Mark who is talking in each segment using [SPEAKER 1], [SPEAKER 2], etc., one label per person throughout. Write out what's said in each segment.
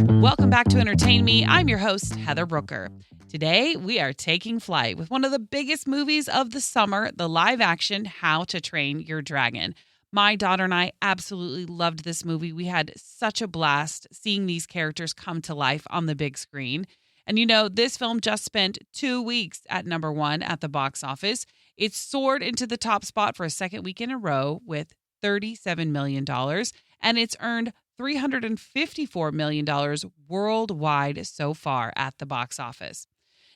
[SPEAKER 1] Welcome back to Entertain Me. I'm your host, Heather Brooker. Today, we are taking flight with one of the biggest movies of the summer, the live action How to Train Your Dragon. My daughter and I absolutely loved this movie. We had such a blast seeing these characters come to life on the big screen. And you know, this film just spent 2 weeks at number one at the box office. It soared into the top spot for a second week in a row with $37 million, and it's earned $354 million worldwide so far at the box office.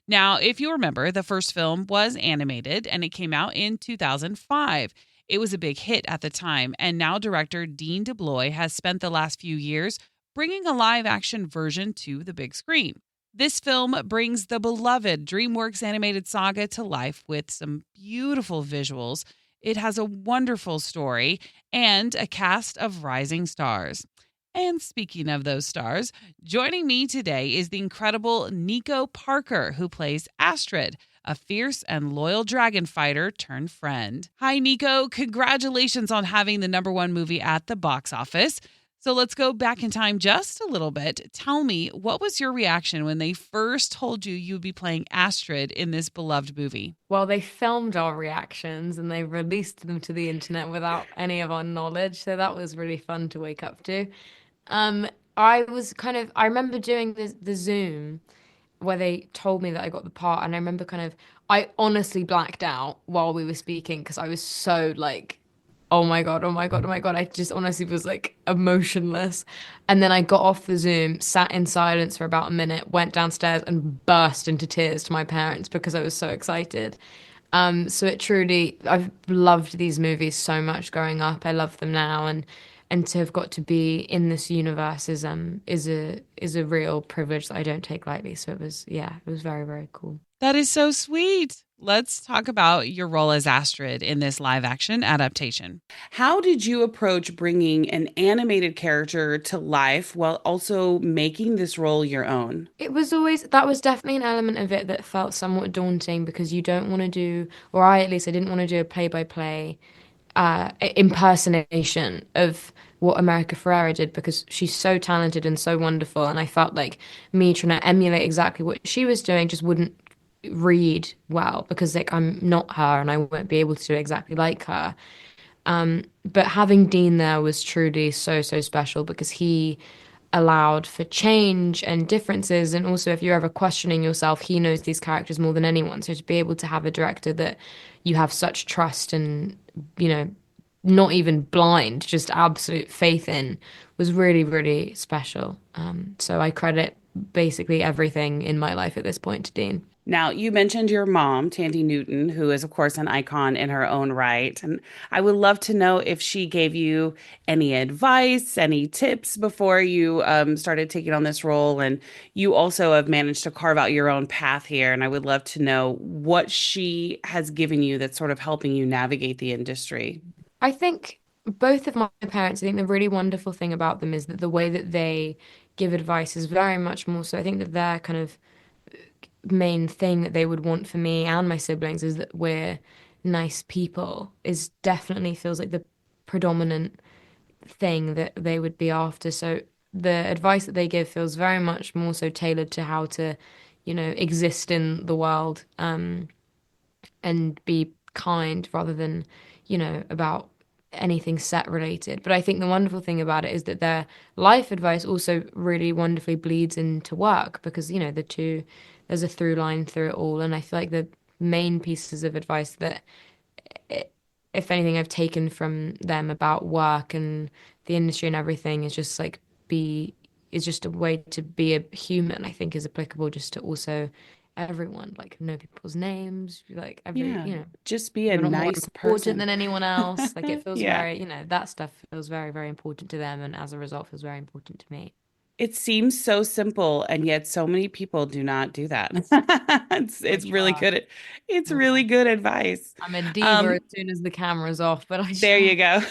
[SPEAKER 1] Now, if you remember, the first film was animated and it came out in 2005. It was a big hit at the time, and now director Dean DeBlois has spent the last few years bringing a live-action version to the big screen. This film brings the beloved DreamWorks animated saga to life with some beautiful visuals. It has a wonderful story and a cast of rising stars. And speaking of those stars, joining me today is the incredible Nico Parker, who plays Astrid, a fierce and loyal dragon fighter turned friend. Hi, Nico. Congratulations on having the number one movie at the box office. So let's go back in time just a little bit. Tell me, what was your reaction when they first told you you'd be playing Astrid in this beloved movie?
[SPEAKER 2] Well, they filmed our reactions and they released them to the internet without any of our knowledge. So that was really fun to wake up to. Um, I remember doing the Zoom where they told me that I got the part, and I remember I honestly blacked out while we were speaking because I was so like, oh my God, oh my God, oh my God. I just honestly was like emotionless. And then I got off the Zoom, sat in silence for about a minute, went downstairs and burst into tears to my parents because I was so excited. So I've loved these movies so much growing up. I love them now, and to have got to be in this universe is a real privilege that I don't take lightly. So it was very, very cool.
[SPEAKER 1] That is so sweet. Let's talk about your role as Astrid in this live action adaptation. How did you approach bringing an animated character to life while also making this role your own?
[SPEAKER 2] That was definitely an element of it that felt somewhat daunting because you don't want to do, or I at least I didn't want to do a play-by-play impersonation of what America Ferrera did because she's so talented and so wonderful. And I felt like me trying to emulate exactly what she was doing just wouldn't read well because like I'm not her and I won't be able to do exactly like her. But having Dean there was truly so, so special because he allowed for change and differences. And also, if you're ever questioning yourself, he knows these characters more than anyone. So to be able to have a director that you have such trust and, you know, not even blind, just absolute faith in was really, really special. So I credit basically everything in my life at this point to Dean.
[SPEAKER 1] Now, you mentioned your mom, Thandiwe Newton, who is, of course, an icon in her own right. And I would love to know if she gave you any advice, any tips before you started taking on this role. And you also have managed to carve out your own path here. And I would love to know what she has given you that's sort of helping you navigate the industry.
[SPEAKER 2] I think both of my parents, I think the really wonderful thing about them is that the way that they give advice is very much more so. I think that their kind of main thing that they would want for me and my siblings is that we're nice people, is definitely feels like the predominant thing that they would be after. So the advice that they give feels very much more so tailored to how to, exist in the world, and be kind rather than, about anything set related. But I think the wonderful thing about it is that their life advice also really wonderfully bleeds into work because, the two, there's a through line through it all. And I feel like the main pieces of advice that, if anything, I've taken from them about work and the industry and everything is just like is just a way to be a human, I think is applicable just to also everyone, like know people's names, like
[SPEAKER 1] Yeah, just be a
[SPEAKER 2] we're not more
[SPEAKER 1] nice
[SPEAKER 2] important
[SPEAKER 1] person.
[SPEAKER 2] than anyone else. Like it feels
[SPEAKER 1] Yeah.
[SPEAKER 2] very, that stuff feels very, very important to them, and as a result, feels very important to me.
[SPEAKER 1] It seems so simple, and yet so many people do not do that.
[SPEAKER 2] I
[SPEAKER 1] It's really
[SPEAKER 2] try.
[SPEAKER 1] good. It's
[SPEAKER 2] Yeah.
[SPEAKER 1] really good advice.
[SPEAKER 2] I'm a diva
[SPEAKER 1] Um,
[SPEAKER 2] as soon as the camera's off, but I
[SPEAKER 1] there
[SPEAKER 2] try.
[SPEAKER 1] you go.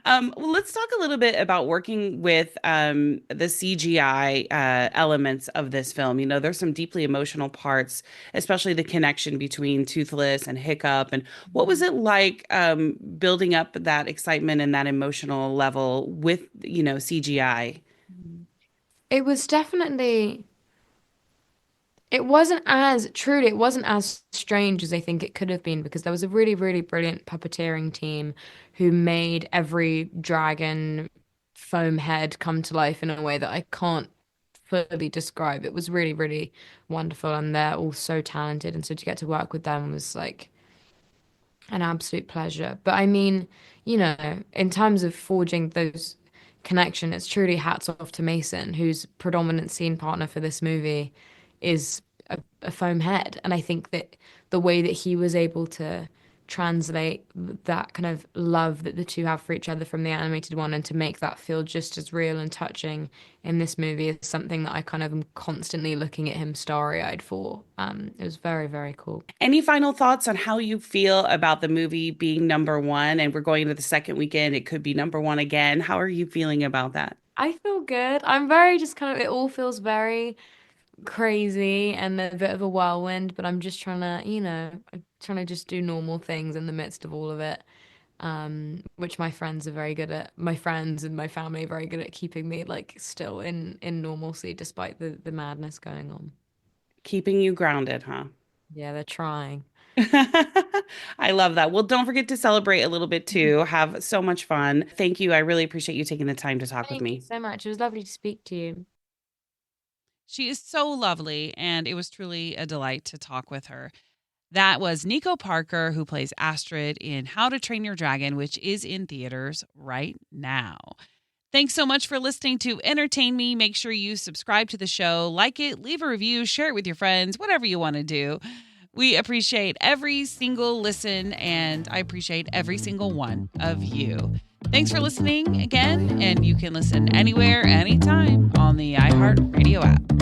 [SPEAKER 1] Well, let's talk a little bit about working with the CGI elements of this film. You know, there's some deeply emotional parts, especially the connection between Toothless and Hiccup. And what was it like building up that excitement and that emotional level with, CGI?
[SPEAKER 2] It was definitely, it wasn't as, truly, it wasn't as strange as I think it could have been because there was a really, really brilliant puppeteering team who made every dragon foam head come to life in a way that I can't fully describe. It was really, really wonderful, and they're all so talented. And so to get to work with them was like an absolute pleasure. But I mean, in terms of forging those connection, it's truly hats off to Mason, whose predominant scene partner for this movie is a foam head. And I think that the way that he was able to translate that kind of love that the two have for each other from the animated one and to make that feel just as real and touching in this movie is something that I kind of am constantly looking at him starry-eyed for. It was very, very cool.
[SPEAKER 3] Any final thoughts on how you feel about the movie being number one? And we're going into the second weekend. It could be number one again. How are you feeling about that?
[SPEAKER 2] I feel good. I'm very just kind of, it all feels very crazy and a bit of a whirlwind, but I'm just trying to, I'm trying to just do normal things in the midst of all of it. Which my friends are very good at. My friends and my family are very good at keeping me like still in normalcy despite the madness going on.
[SPEAKER 3] Keeping you grounded, huh?
[SPEAKER 2] Yeah, they're trying.
[SPEAKER 3] I love that. Well, don't forget to celebrate a little bit too. Have so much fun. Thank you. I really appreciate you taking the time to talk with
[SPEAKER 2] Thank you
[SPEAKER 3] me.
[SPEAKER 2] so much. It was lovely to speak to you.
[SPEAKER 1] She is so lovely, and it was truly a delight to talk with her. That was Nico Parker, who plays Astrid in How to Train Your Dragon, which is in theaters right now. Thanks so much for listening to Entertain Me. Make sure you subscribe to the show, like it, leave a review, share it with your friends, whatever you want to do. We appreciate every single listen, and I appreciate every single one of you. Thanks for listening again, and you can listen anywhere, anytime on the iHeartRadio app.